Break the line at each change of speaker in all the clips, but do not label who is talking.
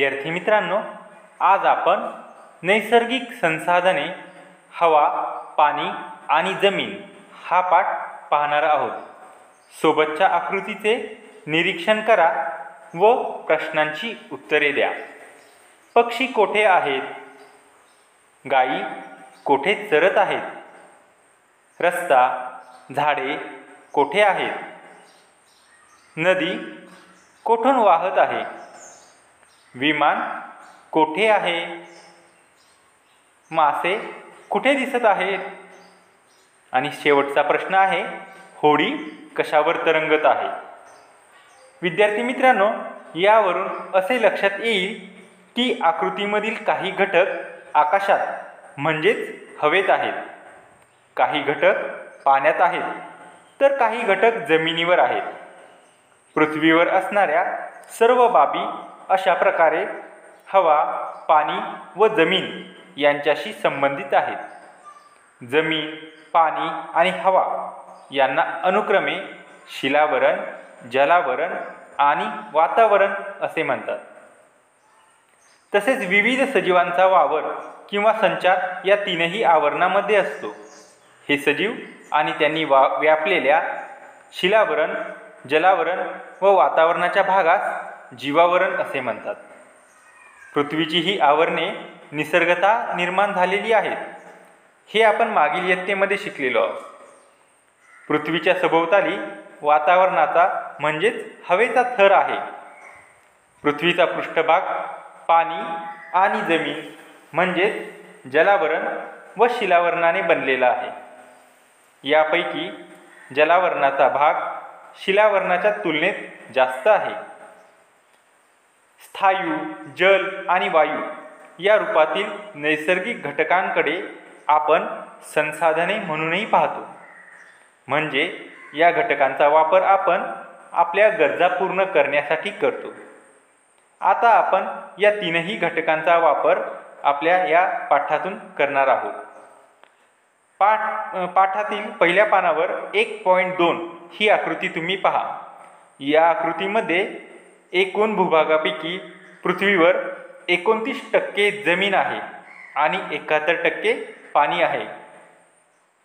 विद्यार्थी मित्रांनो, आज आपण नैसर्गिक संसाधने हवा, पाणी आणि जमीन हा पाठ पाहणार आहोत. सोबतच्या आकृतीचे निरीक्षण करा व प्रश्नांची उत्तरे द्या. पक्षी कोठे आहेत? गायी कोठे चरत आहेत? रस्ता, झाडे कोठे आहेत? नदी कोठून वाहत आहे? विमान कोठे आहे? मासे कुठे दिसत आहेत? आणि शेवटचा प्रश्न आहे, होडी कशावर तरंगत आहे? विद्यार्थी मित्रांनो, यावरून असे लक्षात येईल की आकृतीमधील काही घटक आकाशात म्हणजेच हवेत आहेत, काही घटक पाण्यात आहेत, तर काही घटक जमिनीवर आहेत. पृथ्वीवर असणाऱ्या सर्व बाबी अशा प्रकारे हवा, पाणी व जमीन यांच्याशी संबंधित आहेत. जमीन, पाणी आणि हवा यांना अनुक्रमे शिलावरण, जलावरण आणि वातावरण असे म्हणतात. तसेच विविध सजीवांचा वावर किंवा संचार या तीनही आवरणामध्ये असतो. हे सजीव आणि त्यांनी व्यापलेल्या शिलावरण, जलावरण व वातावरणाच्या भागास जीवावरण असे म्हणतात. पृथ्वीची ही आवरणे निसर्गतः निर्माण झालेली आहेत, हे आपण मागील इयत्तेमध्ये शिकलेलो आहोत. पृथ्वीच्या सभोवताली वातावरणाचा म्हणजेच हवेचा थर आहे. पृथ्वीचा पृष्ठभाग पाणी आणि जमीन म्हणजेच जलावरण व शिलावरणाने बनलेला आहे. यापैकी जलावरणाचा भाग शिलावरणाच्या तुलनेत जास्त आहे. स्थायू, जल आणि वायू या रूपातील नैसर्गिक घटकांकडे आपण संसाधने म्हणूनही पाहतो. म्हणजे या घटकांचा वापर आपण आपल्या गरजा पूर्ण करण्यासाठी करतो. आता आपण या तीनही घटकांचा वापर आपल्या या पाठातून करणार आहोत. पाठातील पहिल्या पानावर 1.2 ही आकृती तुम्ही पहा. या आकृतीमध्ये एकूण भूभागापैकी पृथ्वीवर 29% जमीन आहे आणि 71% पाणी आहे.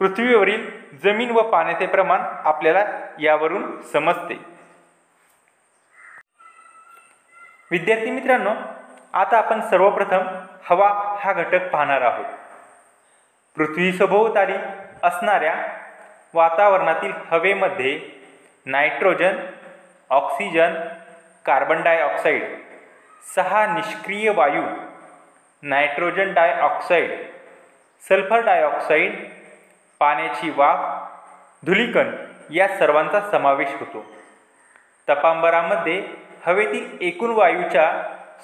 पृथ्वीवरील जमीन व पाण्याचे प्रमाण आपल्याला यावरून समजते. विद्यार्थी मित्रांनो, आता आपण सर्वप्रथम हवा हा घटक पाहणार आहोत. पृथ्वीसभोवताली असणाऱ्या वातावरणातील हवेमध्ये नायट्रोजन, ऑक्सिजन, कार्बन डायऑक्साईड, 6 निष्क्रिय वायू, नायट्रोजन डायऑक्साईड, सल्फर डायऑक्साईड, पाण्याची वाफ, धूलिकण या सर्वांचा समावेश होतो. तपांबरामध्ये हवेतील एकूण वायूच्या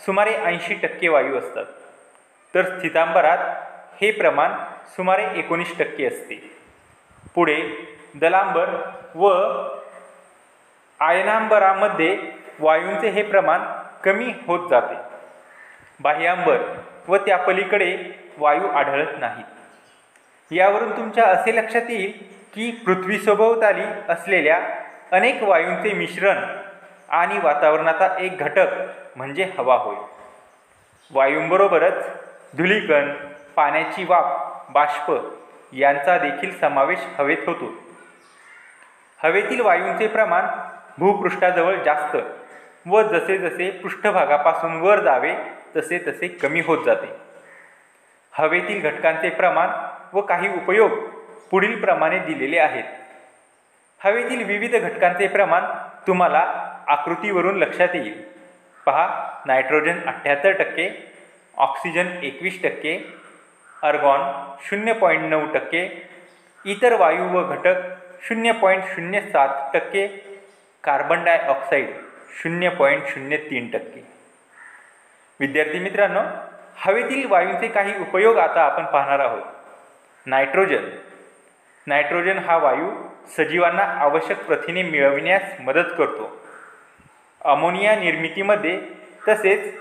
सुमारे 80% वायू असतात, तर स्थितांबरात हे प्रमाण सुमारे 19% असते. पुढे दलांबर व आयनांबरामध्ये वायूंचे हे प्रमाण कमी होत जाते. बाह्यांबर व त्या पलीकडे वायू आढळत नाहीत. यावरून तुमच्या असे लक्षात येईल की पृथ्वीसभोवताली असलेल्या अनेक वायूंचे मिश्रण आणि वातावरणाचा एक घटक म्हणजे हवा होय. वायूंबरोबरच धूलिकण, पाण्याची वाफ, बाष्प यांचा देखील समावेश हवेत होतो. हवेतील वायूंचे प्रमाण भूपृष्ठाजवळ जास्त व जसे जसे पृष्ठभागापासून वर जावे तसे तसे कमी होत जाते. हवेतील घटकांचे प्रमाण व काही उपयोग पुढील प्रमाणे दिलेले आहेत. हवेतील विविध घटकांचे प्रमाण तुम्हाला आकृतीवरून लक्षात येईल. पहा, नायट्रोजन 78%, ऑक्सिजन 21%, अर्गॉन 0.9%, इतर वायू व घटक 0.07%, कार्बन डायऑक्साईड 0.03%. विद्यार्थी मित्रांनो, हवेतील वायूंचे काही उपयोग आता आपण पाहणार आहोत. नायट्रोजन हा वायू सजीवांना आवश्यक प्रथिने मिळविण्यास मदत करतो. अमोनिया निर्मितीमध्ये तसेच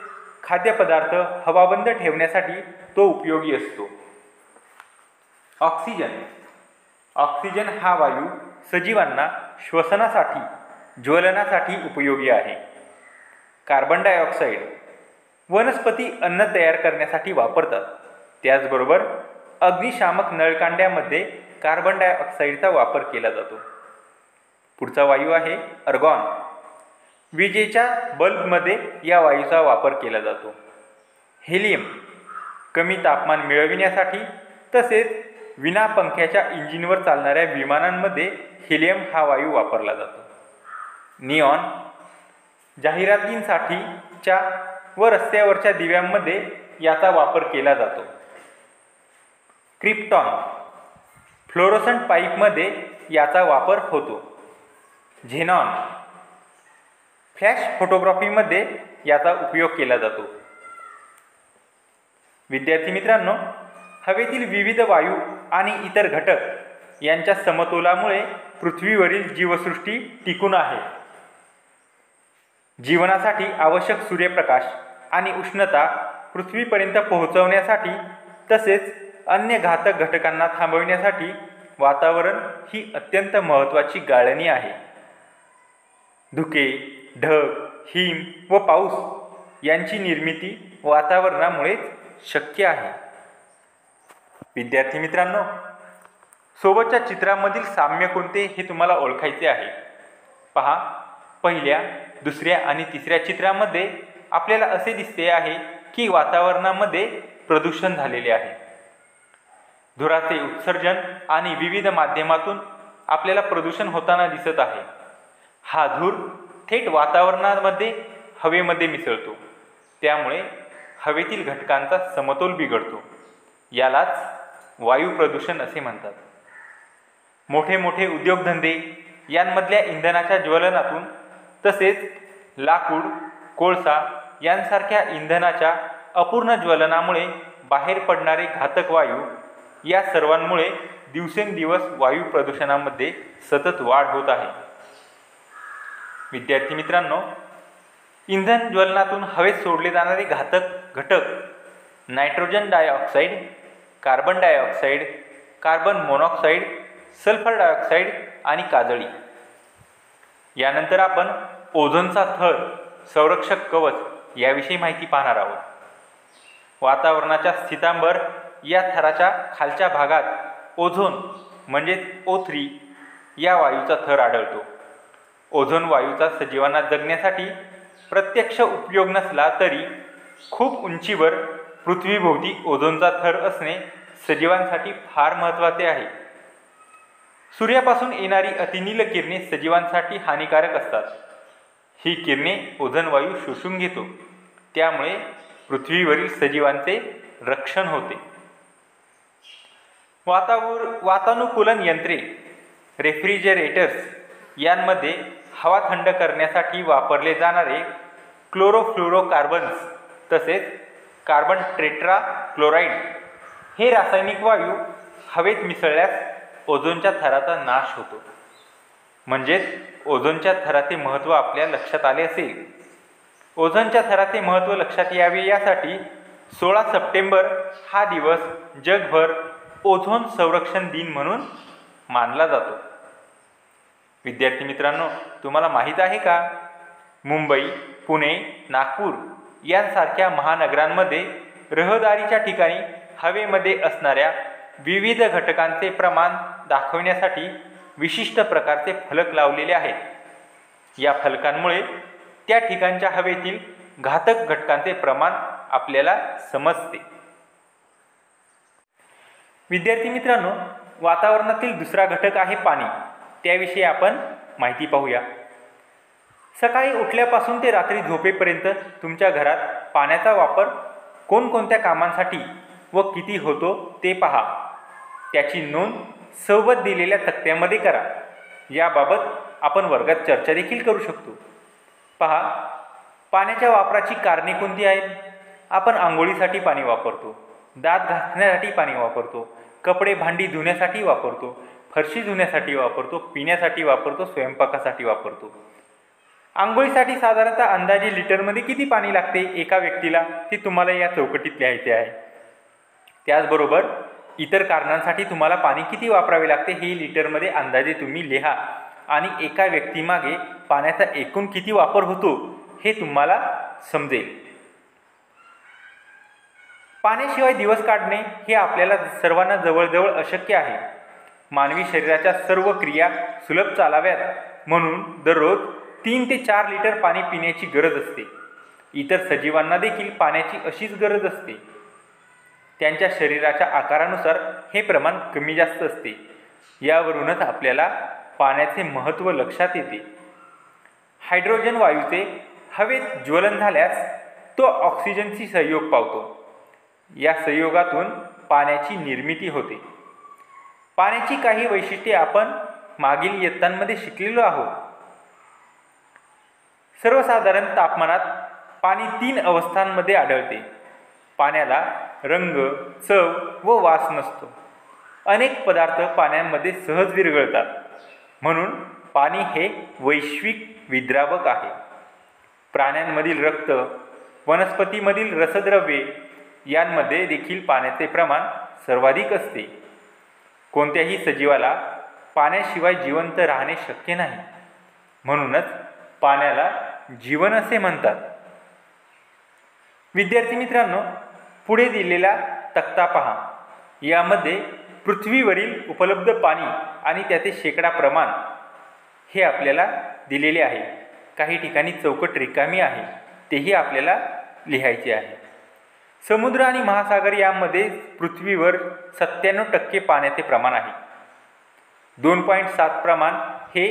खाद्यपदार्थ हवाबंद ठेवण्यासाठी तो उपयोगी असतो. ऑक्सिजन हा वायू सजीवांना श्वसनासाठी, ज्वलनासाठी उपयोगी आहे. कार्बन डायऑक्साईड वनस्पती अन्न तयार करण्यासाठी वापरतात. त्याचबरोबर अग्निशामक नळकांड्यामध्ये कार्बन डायऑक्साईडचा वापर केला जातो. पुढचा वायू आहे अर्गॉन. विजेच्या बल्बमध्ये या वायूचा वापर केला जातो. हेलियम कमी तापमान मिळविण्यासाठी तसेच विना पंख्याच्या इंजिनवर चालणाऱ्या विमानांमध्ये हेलियम हा वायू वापरला जातो. निऑन जाहिरातींसाठीच्या व रस्त्यावरच्या दिव्यांमध्ये याचा वापर केला जातो. क्रिप्टॉन फ्लोरोसंट पाईपमध्ये याचा वापर होतो. झेनॉन फ्लॅश फोटोग्राफीमध्ये याचा उपयोग केला जातो. विद्यार्थी मित्रांनो, हवेतील विविध वायू आणि इतर घटक यांच्या समतोलामुळे पृथ्वीवरील जीवसृष्टी टिकून आहे. जीवनासाठी आवश्यक सूर्यप्रकाश आणि उष्णता पृथ्वीपर्यंत पोहोचवण्यासाठी तसेच अन्य घातक घटकांना थांबविण्यासाठी वातावरण ही अत्यंत महत्त्वाची गाळणी आहे. धुके, ढग, हिम व पाऊस यांची निर्मिती वातावरणामुळेच शक्य आहे. विद्यार्थी मित्रांनो, सोबतच्या चित्रामधील साम्य कोणते हे तुम्हाला ओळखायचे आहे. पहा, पहिल्या, दुसऱ्या आणि तिसऱ्या चित्रामध्ये आपल्याला असे दिसते आहे की वातावरणामध्ये प्रदूषण झालेले आहे. धुराचे उत्सर्जन आणि विविध माध्यमातून आपल्याला प्रदूषण होताना दिसत आहे. हा धूर थेट वातावरणामध्ये हवेमध्ये मिसळतो. त्यामुळे हवेतील घटकांचा समतोल बिघडतो. यालाच वायू प्रदूषण असे म्हणतात. मोठे मोठे उद्योगधंदे यांमधल्या इंधनाच्या ज्वलनातून तसेच लाकूड, कोळसा यांसारख्या इंधनाच्या अपूर्ण ज्वलनामुळे बाहेर पडणारे घातक वायू या सर्वांमुळे दिवसेंदिवस वायू प्रदूषणामध्ये सतत वाढ होत आहे. विद्यार्थी मित्रांनो, इंधन ज्वलनातून हवेत सोडले जाणारे घातक घटक nitrogen dioxide, carbon dioxide, carbon monoxide, sulphur dioxide आणि काजळी. यानंतर आपण ओझोनचा थर, संरक्षक कवच याविषयी माहिती पाहणार आहोत. वातावरणाच्या स्थितांबर या थराच्या खालच्या भागात ओझोन म्हणजेच O3 या वायूचा थर आढळतो. ओझोन वायूचा सजीवांना जगण्यासाठी प्रत्यक्ष उपयोग नसला तरी खूप उंचीवर पृथ्वीभोवती ओझोनचा थर असणे सजीवांसाठी फार महत्त्वाचे आहे. सूर्यापासून येणारी अतिनील किरणे सजीवांसाठी हानिकारक असतात. ही किरणे ओझोन वायू शोषून घेतो. त्यामुळे पृथ्वीवरील सजीवांचे रक्षण होते. वातानुकूलन यंत्रे, रेफ्रिजरेटर्स यांमध्ये हवा थंड करण्यासाठी वापरले जाणारे क्लोरोफ्लोरोकार्बन्स तसेच कार्बन टेट्रा क्लोराईड हे रासायनिक वायू हवेत मिसळल्यास ओझोनच्या थराचा नाश होतो. म्हणजेच ओझोनच्या थराचे महत्त्व आपल्या लक्षात आले असेल. ओझोनच्या थराचे महत्त्व लक्षात यावे यासाठी 16 सप्टेंबर हा दिवस जगभर ओझोन संरक्षण दिन म्हणून मानला जातो. विद्यार्थी मित्रांनो, तुम्हाला माहीत आहे का, मुंबई, पुणे, नागपूर यांसारख्या महानगरांमध्ये रहदारीच्या ठिकाणी हवेमध्ये असणाऱ्या विविध घटकांचे प्रमाण दाखवण्यासाठी विशिष्ट प्रकारचे फलक लावलेले आहेत. या फलकांमुळे त्या ठिकाणच्या हवेतील घातक घटकांचे प्रमाण आपल्याला समजते. विद्यार्थी मित्रांनो, वातावरणातील दुसरा घटक आहे पाणी. त्याविषयी आपण माहिती पाहूया. सकाळी उठल्यापासून ते रात्री झोपेपर्यंत तुमच्या घरात पाण्याचा वापर कोणकोणत्या कामांसाठी व किती होतो ते पहा. त्याची नोंद सोबत दिलेल्या तक्त्यामध्ये करा. याबाबत आपण वर्गात चर्चा देखील करू शकतो. पहा, पाण्याच्या वापराची कारणे कोणती आहेत. आपण आंघोळीसाठी पाणी वापरतो, दात घासण्यासाठी पाणी वापरतो, कपडे भांडी धुण्यासाठी वापरतो, फरशी धुण्यासाठी वापरतो, पिण्यासाठी वापरतो, स्वयंपाकासाठी वापरतो. आंघोळीसाठी साधारणतः अंदाजे लिटरमध्ये किती पाणी लागते एका व्यक्तीला ते तुम्हाला या चौकटीत लिहायचे आहे. त्याचबरोबर इतर कारणांसाठी तुम्हाला पाणी किती वापरावे लागते हे लिटरमध्ये अंदाजे तुम्ही लिहा आणि एका व्यक्तीमागे पाण्याचा एकूण किती वापर होतो हे तुम्हाला समजेल. पाण्याशिवाय दिवस काढणे हे आपल्याला सर्वांना जवळजवळ अशक्य आहे. मानवी शरीराच्या सर्व क्रिया सुलभ चालाव्यात म्हणून दररोज 3 ते 4 लिटर पाणी पिण्याची गरज असते. इतर सजीवांना देखील पाण्याची अशीच गरज असते. त्यांच्या शरीराच्या आकारानुसार हे प्रमाण कमी जास्त असते. यावरूनच आपल्याला पाण्याचे महत्त्व लक्षात येते. हायड्रोजन वायूचे हवेत ज्वलन झाल्यास तो ऑक्सिजनशी संयोग पावतो. या संयोगातून पाण्याची निर्मिती होते. पाण्याची काही वैशिष्ट्ये आपण मागील इयत्तांमध्ये शिकलेलो आहोत. सर्वसाधारण तापमानात पाणी 3 अवस्थांमध्ये आढळते. पाण्याला रंग, चव व वास नसतो. अनेक पदार्थ पाण्यामध्ये सहज विरघळतात. म्हणून पाणी हे वैश्विक विद्रावक आहे. प्राण्यांमधील रक्त, वनस्पतीमधील रसद्रव्ये यांमध्ये देखील पाण्याचे प्रमाण सर्वाधिक असते. कोणत्याही सजीवाला पाण्याशिवाय जिवंत राहणे शक्य नाही. म्हणूनच पाण्याला जीवन असे म्हणतात. विद्यार्थी मित्रांनो, पुढे दिलेला तक्ता पहा. यामध्ये पृथ्वीवरील उपलब्ध पाणी आणि त्याचे शेकडा प्रमाण हे आपल्याला दिलेले आहे. काही ठिकाणी चौकट रिकामी आहे, तेही आपल्याला लिहायचे आहे. समुद्र आणि महासागर यामध्ये पृथ्वीवर 97% पाण्याचे प्रमाण आहे. 2.7 प्रमाण हे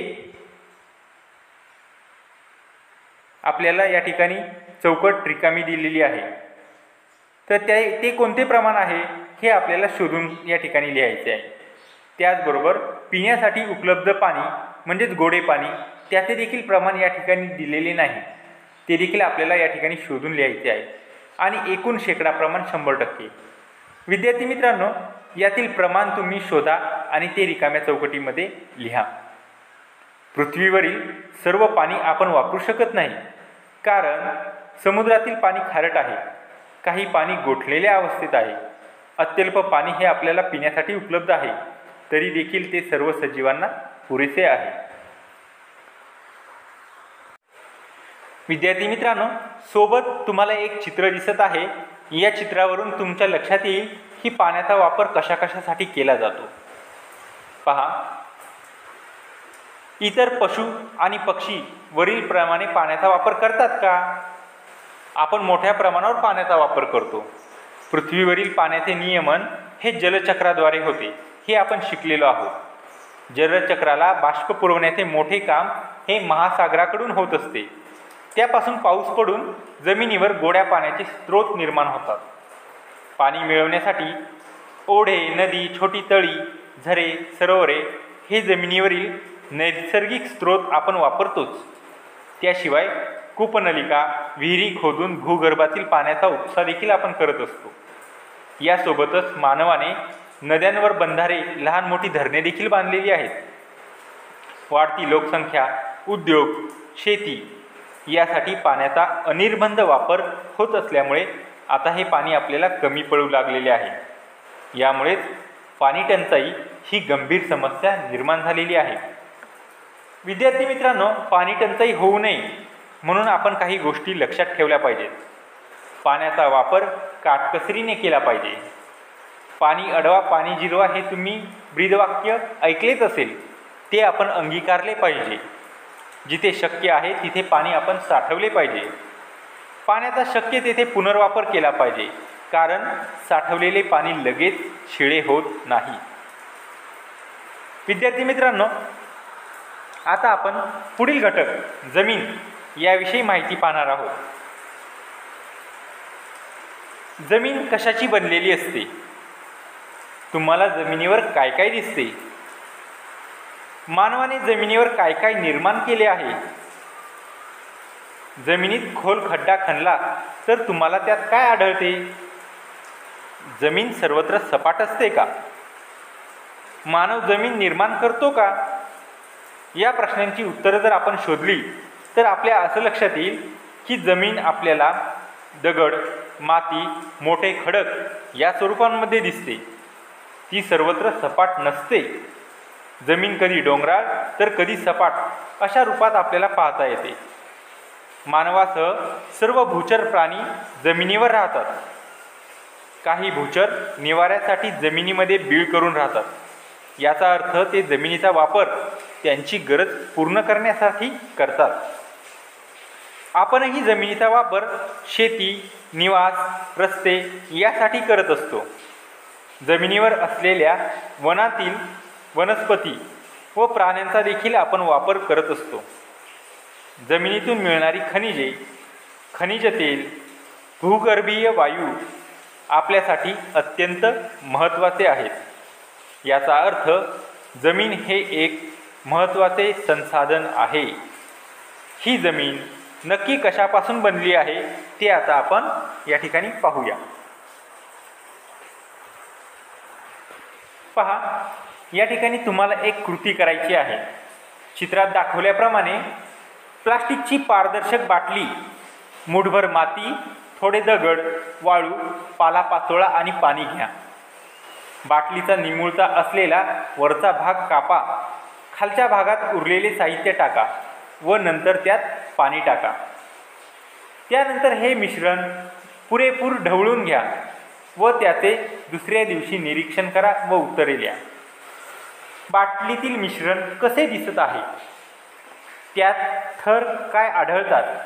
आपल्याला या ठिकाणी चौकट रिकामी दिलेली आहे. तर ते कोणते प्रमाण आहे हे आपल्याला शोधून या ठिकाणी लिहायचे आहे. त्याचबरोबर पिण्यासाठी उपलब्ध पाणी म्हणजेच गोडे पाणी त्याचे देखील प्रमाण या ठिकाणी दिलेले नाही. ते देखील आपल्याला या ठिकाणी शोधून लिहायचे आहे. आणि एकूण शेकडा प्रमाण 100%. विद्यार्थी मित्रांनो, यातील प्रमाण तुम्ही शोधा आणि ते रिकाम्या चौकटीमध्ये लिहा. पृथ्वीवरील सर्व पाणी आपण वापरू शकत नाही, कारण समुद्रातील पाणी खारट आहे. काही पाणी गोठलेल्या अवस्थेत आहे. अत्यल्प पाणी हे आपल्याला पिण्यासाठी उपलब्ध आहे, तरी देखील ते सर्व सजीवांना पुरेसे आहे. विद्यार्थी मित्रांनो, सोबत तुम्हाला एक चित्र दिसत आहे. या चित्रावरून तुमच्या लक्षात येईल की पाण्याचा वापर कशाकशासाठी केला जातो. पहा, इतर पशु आणि पक्षी वरील प्रमाणे पाण्याचा वापर करतात का? आपण मोठ्या प्रमाणावर पाण्याचा वापर करतो. पृथ्वीवरील पाण्याचे नियमन हे जलचक्राद्वारे होते, हे आपण शिकलेलो आहोत. जलचक्राला बाष्प पुरवण्याचे मोठे काम हे महासागराकडून होत असते. त्यापासून पाऊस पडून जमिनीवर गोड्या पाण्याचे स्रोत निर्माण होतात. पाणी मिळवण्यासाठी ओढे, नदी, छोटी तळी, झरे, सरोवरे हे जमिनीवरील नैसर्गिक स्रोत आपण वापरतोच. त्याशिवाय कूपनलिका, विहिरी खोदून भूगर्भातील पाण्याचा उपसा देखील आपण करत असतो. यासोबतच मानवाने नद्यांवर बंधारे, लहान मोठी धरणे देखील बांधलेली आहेत. वाढती लोकसंख्या, उद्योग, शेती यासाठी पाण्याचा अनिर्बंध वापर होत असल्यामुळे आता हे पाणी आपल्याला कमी पडू लागलेले आहे. यामुळेच पाणी टंचाई ही गंभीर समस्या निर्माण झालेली आहे. विद्यार्थी मित्रांनो, पाणी टंचाई होऊ नये म्हणून आपण काही गोष्टी लक्षात ठेवल्या पाहिजेत. पाण्याचा वापर काटकसरीने केला पाहिजे. पाणी अडवा, पाणी जिरवा हे तुम्ही ब्रीदवाक्य ऐकलेच असेल, ते आपण अंगीकारले पाहिजे. जिथे शक्य आहे तिथे पाणी आपण साठवले पाहिजे. पाण्याचा शक्य तेथे पुनर्वापर केला पाहिजे, कारण साठवलेले पाणी लगेच शिळे होत नाही. विद्यार्थी मित्रांनो, आता आपण पुढील घटक जमीन याविषयी माहिती पाहणार आहोत. जमीन कशाची बनलेली असते? तुम्हाला जमिनीवर काय काय दिसते? मानवाने जमिनीवर काय काय निर्माण केले आहे? जमिनीत खोल खड्डा खणला तर तुम्हाला त्यात काय आढळते? जमीन सर्वत्र सपाट असते का? मानव जमीन निर्माण करतो का? या प्रश्नांची उत्तरं जर आपण शोधली तर आपल्या असं लक्षात येईल की जमीन आपल्याला दगड, माती, मोठे खडक या स्वरूपांमध्ये दिसते. ती सर्वत्र सपाट नसते. जमीन कधी डोंगराळ तर कधी सपाट अशा रूपात आपल्याला पाहता येते. मानवासह सर्व भूचर प्राणी जमिनीवर राहतात. काही भूचर निवाऱ्यासाठी जमिनीमध्ये बीळ करून राहतात. याचा अर्थ ते जमिनीचा वापर त्यांची गरज पूर्ण करण्यासाठी करतात. आपणही जमिनीचा वापर शेती, निवास, रस्ते यासाठी करत असतो. जमिनीवर असलेल्या वनातील वनस्पती व प्राण्यांचा देखील आपण वापर करत असतो. जमिनीतून मिळणारी खनिजे, खनिज तेल, भूगर्भीय वायू आपल्यासाठी अत्यंत महत्त्वाचे आहेत. याचा अर्थ जमीन हे एक महत्त्वाचे संसाधन आहे. ही जमीन नक्की कशापासून बनली आहे ते आता आपण या ठिकाणी पाहूया. पहा, या ठिकाणी तुम्हाला एक कृती करायची आहे. चित्रात दाखवल्याप्रमाणे प्लास्टिकची पारदर्शक बाटली, मूठभर माती, थोडे दगड, वाळू, पालापाचोळा आणि पाणी घ्या. बाटलीचा निमुळता असलेला वरचा भाग कापा. खालच्या भागात उरलेले साहित्य टाका व नंतर त्यात पाणी टाका. त्यानंतर हे मिश्रण पुरेपूर ढवळून घ्या व त्याचे दुसऱ्या दिवशी निरीक्षण करा व उत्तरे द्या. बाटलीतील मिश्रण कसे दिसत आहे, त्यात थर काय आढळतात,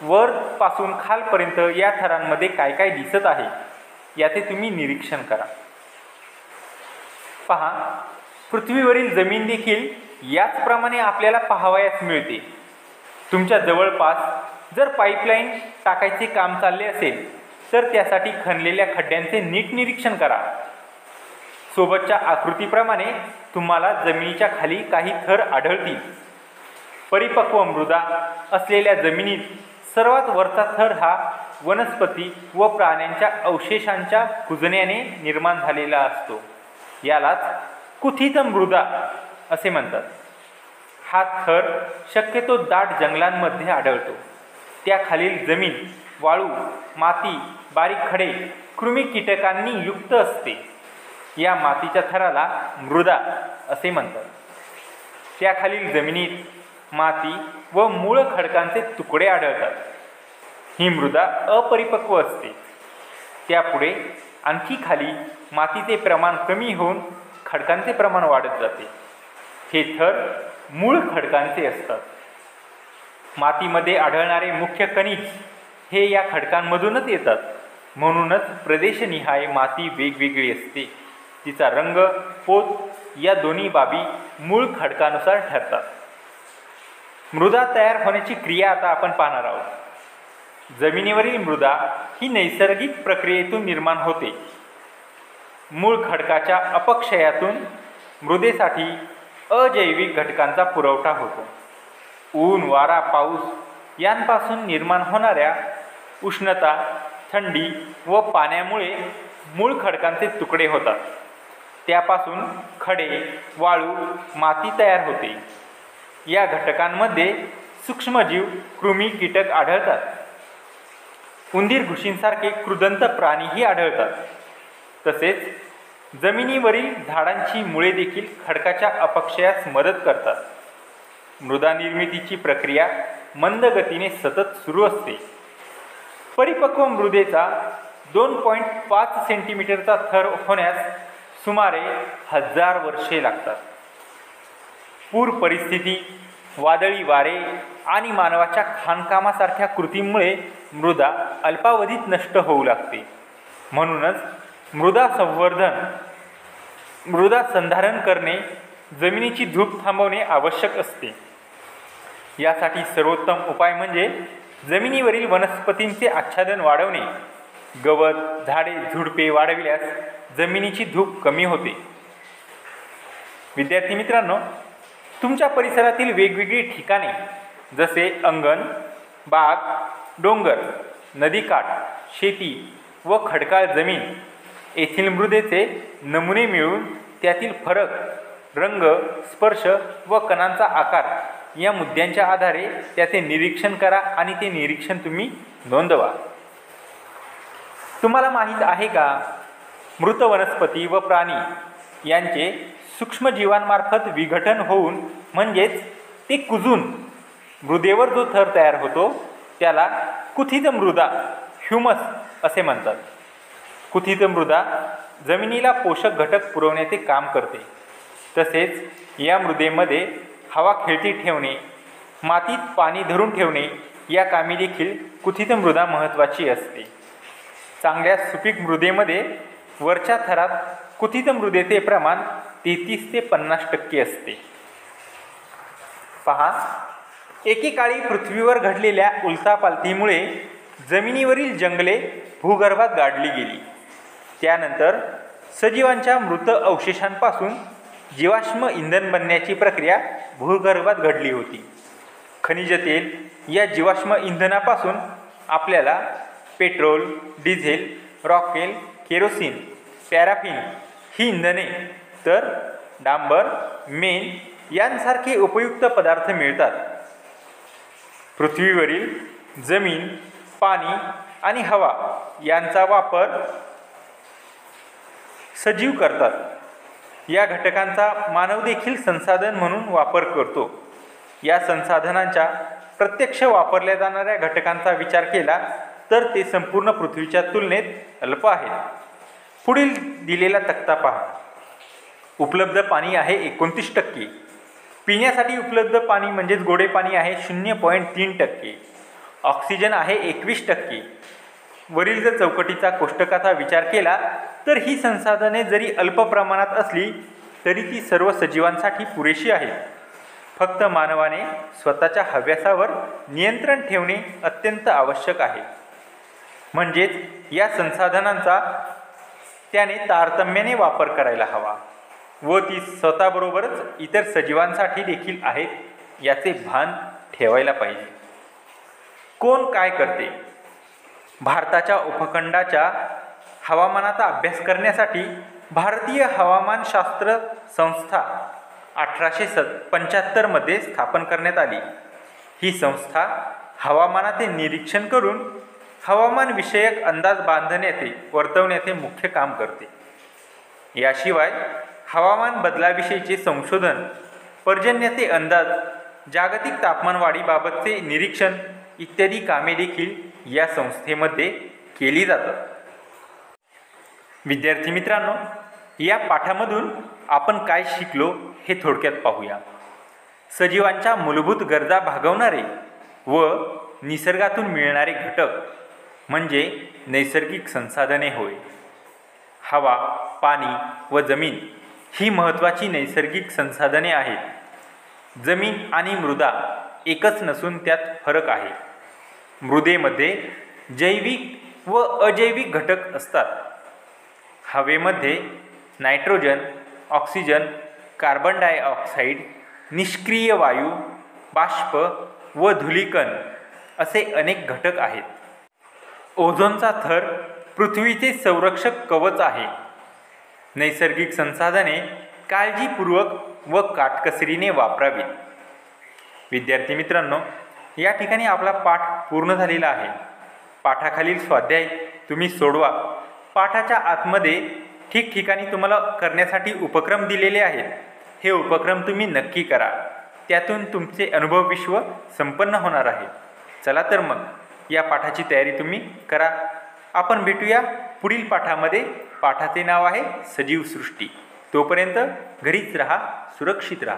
वरपासून खालपर्यंत या थरांमध्ये काय काय दिसत आहे याचे तुम्ही निरीक्षण करा. पहा, पृथ्वीवरील जमीन देखील याचप्रमाणे आपल्याला पाहावयास मिळते. तुमच्या जवळपास जर पाईपलाईन टाकायचे काम चालले असेल तर त्यासाठी खणलेल्या खड्ड्यांचे नीट निरीक्षण करा. सोबतच्या आकृतीप्रमाणे तुम्हाला जमिनीच्या खाली काही थर आढळतील. परिपक्व मृदा असलेल्या जमिनीत सर्वात वरचा थर हा वनस्पती व प्राण्यांच्या अवशेषांच्या कुजण्याने निर्माण झालेला असतो. यालाच कुथित मृदा असे म्हणतात. हा थर शक्यतो दाट जंगलांमध्ये आढळतो. त्याखालील जमीन वाळू, माती, बारीक खडे, कृमी कीटकांनी युक्त असते. या मातीच्या थराला मृदा असे म्हणतात. त्याखालील जमिनीत माती व मूळ खडकांचे तुकडे आढळतात. ही मृदा अपरिपक्व असते. त्यापुढे आणखी खाली मातीचे प्रमाण कमी होऊन खडकांचे प्रमाण वाढत जाते. हे थर मूळ खडकांचे असतात. मातीमध्ये आढळणारे मुख्य खनिज हे या खडकांमधूनच येतात. म्हणूनच प्रदेशनिहाय माती वेगवेगळी असते. तिचा रंग, पोत या दोन्ही बाबी मूळ खडकानुसार ठरतात. मृदा तयार होण्याची क्रिया आता आपण पाहणार आहोत. जमिनीवरील मृदा ही नैसर्गिक प्रक्रियेतून निर्माण होते. मूळ खडकाच्या अपक्षयातून मृदेसाठी अजैविक घटकांचा पुरवठा होतो. ऊन, वारा, पाऊस यांपासून निर्माण होणाऱ्या उष्णता, थंडी व पाण्यामुळे मूळ खडकांचे तुकडे होतात. त्यापासून खडे, वाळू, माती तयार होते. या घटकांमध्ये सूक्ष्मजीव, कृमी, कीटक आढळतात. उंदीर, घुशींसारखे क्रुदंत प्राणीही आढळतात. तसेच जमिनीवरील झाडांची मुळे देखील खडकाच्या अपक्षयास मदत करतात. मृदा निर्मितीची प्रक्रिया मंद गतीने सतत सुरू असते. परिपक्व मृदेचा 2.5 सेंटीमीटरचा थर होण्यास सुमारे 1000 वर्षे लागतात. पूर परिस्थिती, वादळी वारे आणि मानवाच्या खाणकामासारख्या कृतींमुळे मृदा अल्पावधीत नष्ट होऊ लागते. म्हणूनच मृदा संधारण करणे, जमिनीची धूप थांबवणे आवश्यक असते. यासाठी सर्वोत्तम उपाय म्हणजे जमिनीवरील वनस्पतींचे आच्छादन वाढवणे. गवत, झाडे, झुडपे वाढविल्यास जमिनीची धूप कमी होते. विद्यार्थी मित्रांनो, तुमच्या परिसरातील वेगवेगळी ठिकाणे जसे अंगण, बाग, डोंगर, नदीकाठ, शेती व खडकाळ जमीन येथील मृदेचे नमुने मिळवून त्यातील फरक, रंग, स्पर्श व कणांचा आकार या मुद्द्यांच्या आधारे त्याचे निरीक्षण करा आणि ते निरीक्षण तुम्ही नोंदवा. तुम्हाला माहीत आहे का, मृत वनस्पती व प्राणी यांचे सूक्ष्मजीवांमार्फत विघटन होऊन म्हणजेच ते कुजून मृदेवर जो थर तयार होतो त्याला कुथित मृदा, ह्युमस असे म्हणतात. कुथित मृदा जमिनीला पोषक घटक पुरवण्याचे काम करते. तसेच या मृदेमध्ये हवा खेळती ठेवणे, मातीत पाणी धरून ठेवणे या कामी देखील कुथित मृदा महत्त्वाची असते. चांगल्या सुपीक मृदेमध्ये वरच्या थरात कुथित मृदेचे प्रमाण 33 ते 50% असते. पहा, एकेकाळी पृथ्वीवर घडलेल्या उलथापालथीमुळे जमिनीवरील जंगले भूगर्भात गाडली गेली. त्यानंतर सजीवांच्या मृत अवशेषांपासून जीवाश्म इंधन बनण्याची प्रक्रिया भूगर्भात घडली होती. खनिज तेल या जीवाश्म इंधनापासून आपल्याला पेट्रोल, डिझेल, रॉकेल, केरोसिन, पॅराफिन ही इंधने तर डांबर, मेण यांसारखे उपयुक्त पदार्थ मिळतात. पृथ्वीवरील जमीन, पाणी आणि हवा यांचा वापर सजीव करतात. या घटकांचा मानव देखील संसाधन म्हणून वापर करतो. या संसाधनांच्या प्रत्यक्ष वापरल्या जाणाऱ्या घटकांचा विचार केला तर ते संपूर्ण पृथ्वीच्या तुलनेत अल्प आहेत. पुढील दिलेला तक्ता पहा. उपलब्ध पाणी आहे 29%. पिण्यासाठी उपलब्ध पाणी म्हणजेच गोडे पाणी आहे 0.3%. ऑक्सिजन आहे 21%. वरील जर चौकटीचा कोष्टकाचा विचार केला तर ही संसाधने जरी अल्प प्रमाणात असली तरी ती सर्व सजीवांसाठी पुरेशी आहेत. फक्त मानवाने स्वतःच्या हव्यासावर नियंत्रण ठेवणे अत्यंत आवश्यक आहे. म्हणजेच या संसाधनांचा त्याने तारतम्याने वापर करायला हवा व ती स्वतःबरोबरच इतर सजीवांसाठी देखील आहेत याचे भान ठेवायला पाहिजे. कोण काय करते? भारताच्या उपखंडाच्या हवामानाचा अभ्यास करण्यासाठी भारतीय हवामानशास्त्र संस्था 1875 मध्ये स्थापन करण्यात आली. ही संस्था हवामानाचे निरीक्षण करून हवामानविषयक अंदाज बांधण्याचे वर्तवण्याचे मुख्य काम करते. याशिवाय हवामान बदलाविषयीचे संशोधन, पर्जन्याचे अंदाज, जागतिक तापमानवाढीबाबतचे निरीक्षण इत्यादी कामे देखील या संस्थेमध्ये केली जातात. विद्यार्थी मित्रांनो, या पाठामधून आपण काय शिकलो हे थोडक्यात पाहूया. सजीवांच्या मूलभूत गरजा भागवणारे व निसर्गातून मिळणारे घटक म्हणजे नैसर्गिक संसाधने होय. हवा, पाणी व जमीन ही महत्त्वाची नैसर्गिक संसाधने आहेत. जमीन आणि मृदा एकच नसून त्यात फरक आहे. मृदेमध्ये जैविक व अजैविक घटक असतात. हवेमध्ये नायट्रोजन, ऑक्सिजन, कार्बन डायऑक्साईड, निष्क्रिय वायू, बाष्प व धूलिकण असे अनेक घटक आहेत. ओझोनचा थर पृथ्वीचे संरक्षक कवच आहे. नैसर्गिक संसाधने काळजीपूर्वक व काटकसरीने वापरावीत. विद्यार्थी मित्रांनो, या ठिकाणी आपला पाठ पूर्ण झालेला आहे. पाठाखालील स्वाध्याय तुम्ही सोडवा. पाठाच्या आतमध्ये ठिकठिकाणी तुम्हाला करण्यासाठी उपक्रम दिलेले आहेत. हे उपक्रम तुम्ही नक्की करा. त्यातून तुमचे अनुभव विश्व संपन्न होणार आहे. चला तर मग या पाठाची तयारी तुम्ही करा. आपण भेटूया पुढील पाठामध्ये. पाठाचे नाव आहे सजीव सृष्टी. तोपर्यंत घरीच राहा, सुरक्षित राहा.